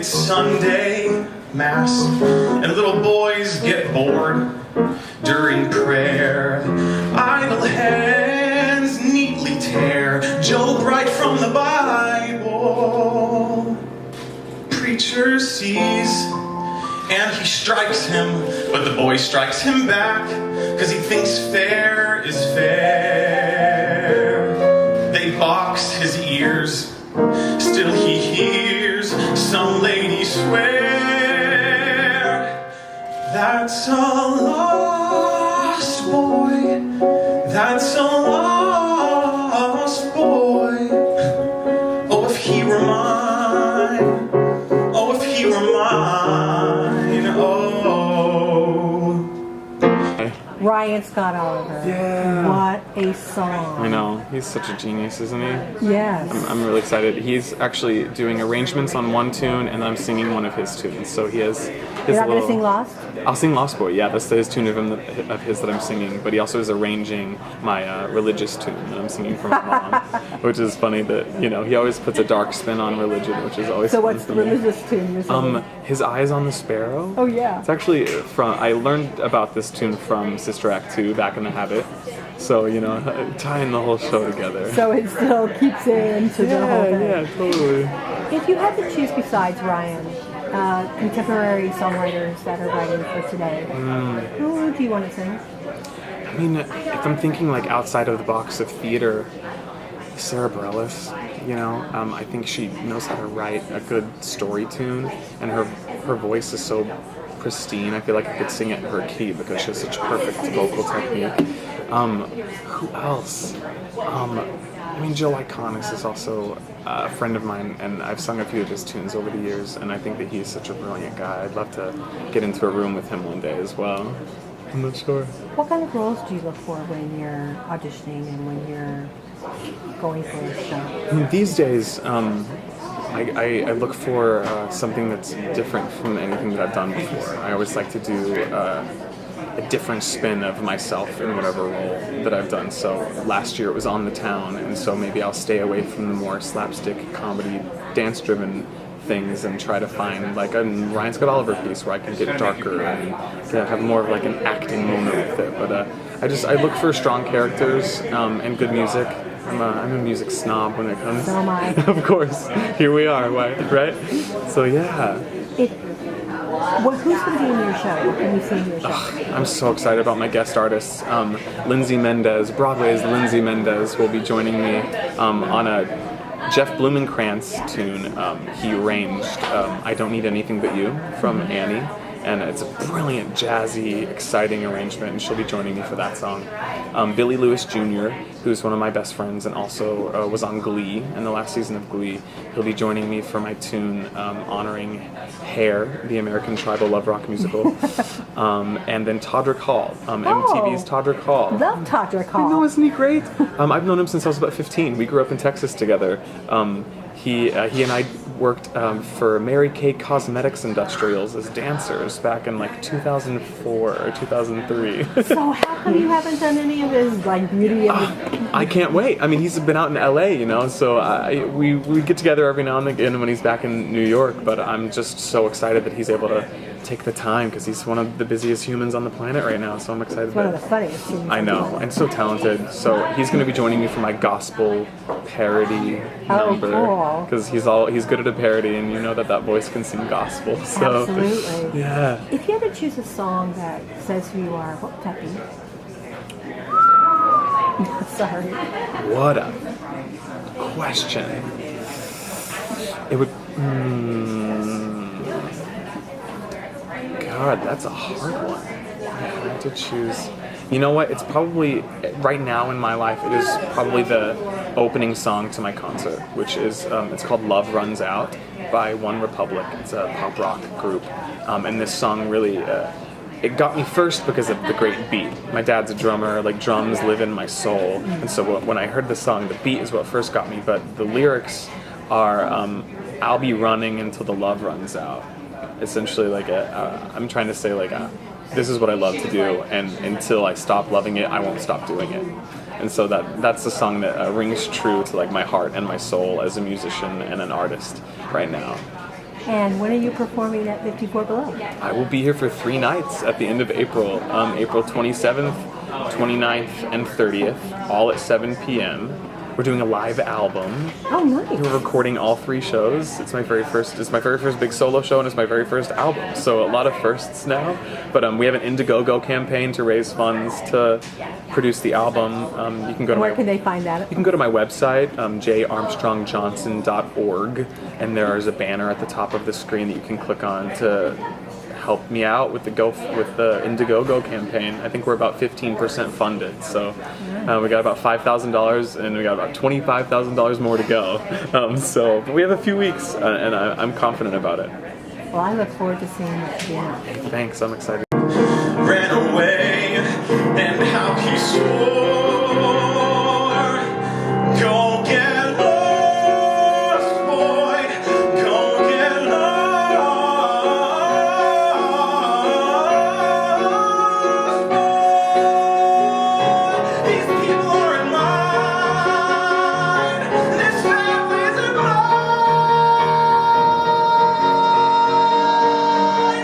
It's Sunday Mass, and little boys get bored during prayer. Idle hands neatly tear Job right from the Bible. Preacher sees and he strikes him, but the boy strikes him back, 'cause he thinks fair is fair. They box his ears, still he hears some lady swear. That's a lost boy, that's a lost boy. Oh, if he were mine, oh, if he were mine, oh. Ryan Scott Oliver. Yeah. What a song. I know. He's such a genius, isn't he? Yes. I'm really excited. He's actually doing arrangements on one tune, and I'm singing one of his tunes. So he has his You're not going to sing Lost? I'll sing Lost Boy. Yeah, that's his tune of his that I'm singing. But he also is arranging my religious tune that I'm singing for my mom, which is funny that he always puts a dark spin on religion, which is always. So fun what's for the me. religious tune you're singing? His Eyes on the Sparrow. Oh yeah. It's actually I learned about this tune from Sister Act 2, Back in the Habit. So tying the whole show together. So it still keeps it into the whole thing. Yeah, totally. If you had to choose besides Ryan, contemporary songwriters that are writing for today, who do you want to sing? I mean, if I'm thinking like outside of the box of theater, Sarah Bareilles, I think she knows how to write a good story tune, and her voice is so pristine. I feel like I could sing it in her key because she has such perfect vocal technique. Who else? Joe Iconis is also a friend of mine, and I've sung a few of his tunes over the years, and I think that he's such a brilliant guy. I'd love to get into a room with him one day as well. I'm not sure. What kind of roles do you look for when you're auditioning and when you're going for a show? These days, I look for something that's different from anything that I've done before. I always like to do a different spin of myself in whatever role that I've done. So last year it was On the Town, and so maybe I'll stay away from the more slapstick, comedy, dance-driven things and try to find like a Ryan Scott Oliver piece where I can get darker and have more of like an acting moment with it. But I look for strong characters and good music. I'm a music snob when it comes. So am I. Of course. Here we are, right? So yeah. Who's going to be in your show? What can we see in your show? I'm so excited about my guest artists. Lindsay Mendez, Broadway's Lindsay Mendez, will be joining me on a Jeff Blumenkrantz tune. He arranged I Don't Need Anything But You from Annie. And it's a brilliant, jazzy, exciting arrangement, and she'll be joining me for that song. Billy Lewis Jr., who's one of my best friends and also was on Glee in the last season of Glee, he'll be joining me for my tune honoring Hair, the American tribal love rock musical. And then Todrick Hall, MTV's Todrick Hall. Love Todrick Hall. I know, isn't he great? I've known him since I was about 15. We grew up in Texas together. He and I worked for Mary Kay Cosmetics Industrials as dancers back in like 2004 or 2003. So how come you haven't done any of his like beauty? I can't wait. I mean, he's been out in LA, so we get together every now and again when he's back in New York. But I'm just so excited that he's able to take the time because he's one of the busiest humans on the planet right now. So I'm excited. It's one of the funniest humans. I know, and so talented. So he's going to be joining me for my gospel parody number because he's good at a parody, and that voice can sing gospel. So absolutely. Yeah. If you had to choose a song that says who you are, what would that be? Sorry. What a question. It would. God, that's a hard one. I have to choose. You know what? It's probably, right now in my life, it is probably the opening song to my concert, which is, it's called Love Runs Out by One Republic. It's a pop rock group. And this song really, it got me first because of the great beat. My dad's a drummer, like drums live in my soul. And so when I heard the song, the beat is what first got me, but the lyrics are, I'll be running until the love runs out. Essentially like I'm trying to say like this is what I love to do, and until I stop loving it, I won't stop doing it. And so that's the song that rings true to like my heart and my soul as a musician and an artist right now. And when are you performing at 54 Below? I will be here for 3 nights at the end of April. April 27th, 29th, and 30th, all at 7 p.m. We're doing a live album. Oh, nice. We're recording all 3 shows. It's my very first big solo show, and it's my very first album. So a lot of firsts now. But we have an Indiegogo campaign to raise funds to produce the album. You can go to Where can they find that? You can go to my website, jarmstrongjohnson.org, and there is a banner at the top of the screen that you can click on to help me out with the Indiegogo campaign. I think we're about 15% funded, so we got about $5,000 and we got about $25,000 more to go. But we have a few weeks, and I'm confident about it. Well, I look forward to seeing it again. Thanks, I'm excited. Ran away, and how he swore. Go get lost, boy. Go get lost, boy. These people are in line. This family's in line,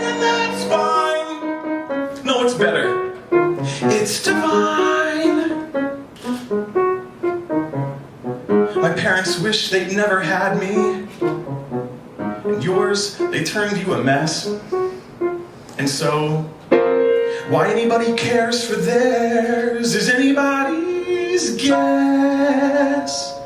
and that's fine. No, it's better. It's divine. My parents wish they'd never had me. And yours, they turned you a mess. And so, why anybody cares for theirs is anybody's guess.